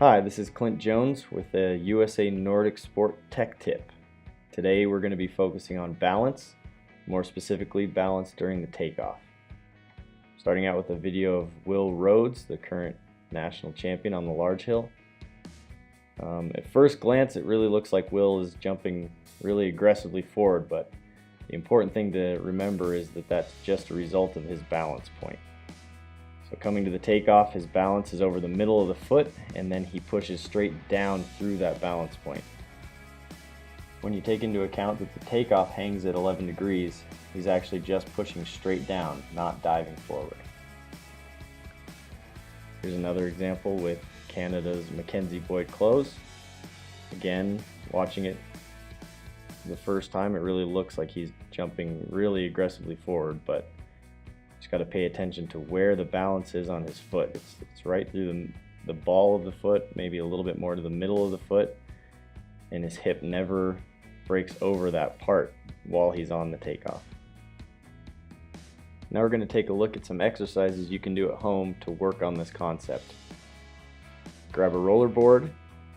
Hi, this is Clint Jones with the USA Nordic Sport Tech Tip. Today we're going to be focusing on balance, more specifically balance during the takeoff. Starting out with a video of Will Rhodes, the current national champion on the large hill. At first glance it really looks like Will is jumping really aggressively forward, but the important thing to remember is that that's just a result of his balance point. So coming to the takeoff, his balance is over the middle of the foot, and then he pushes straight down through that balance point. When you take into account that the takeoff hangs at 11 degrees, he's actually just pushing straight down, not diving forward. Here's another example with Canada's Mackenzie Boyd close. Again, watching it the first time, it really looks like he's jumping really aggressively forward, but just got to pay attention to where the balance is on his foot. It's right through the ball of the foot, maybe a little bit more to the middle of the foot, and his hip never breaks over that part while he's on the takeoff. Now we're going to take a look at some exercises you can do at home to work on this concept. Grab a roller board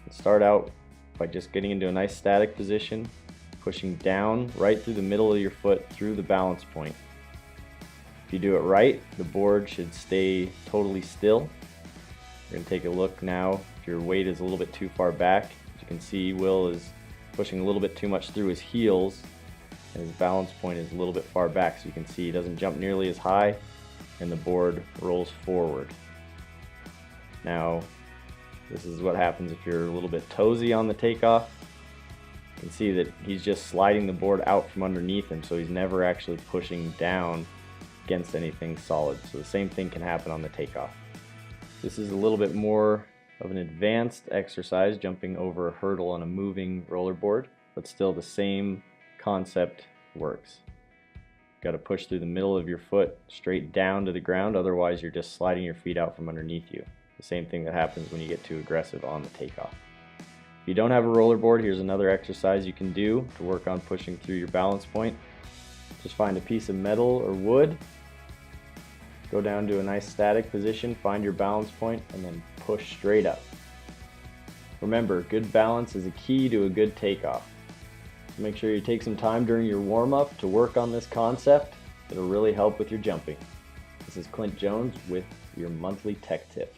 and start out by just getting into a nice static position, pushing down right through the middle of your foot through the balance point. If you do it right, the board should stay totally still. We're going to take a look now if your weight is a little bit too far back. As you can see, Will is pushing a little bit too much through his heels, and his balance point is a little bit far back, so you can see he doesn't jump nearly as high, and the board rolls forward. Now, this is what happens if you're a little bit toesy on the takeoff. You can see that he's just sliding the board out from underneath him, so he's never actually pushing down against anything solid. So the same thing can happen on the takeoff. This is a little bit more of an advanced exercise, jumping over a hurdle on a moving rollerboard, but still the same concept works. Got to push through the middle of your foot straight down to the ground, otherwise you're just sliding your feet out from underneath you. The same thing that happens when you get too aggressive on the takeoff. If you don't have a rollerboard, here's another exercise you can do to work on pushing through your balance point. Just find a piece of metal or wood, go down to a nice static position, find your balance point, and then push straight up. Remember, good balance is a key to a good takeoff. So make sure you take some time during your warm-up to work on this concept. It'll really help with your jumping. This is Clint Jones with your monthly tech tip.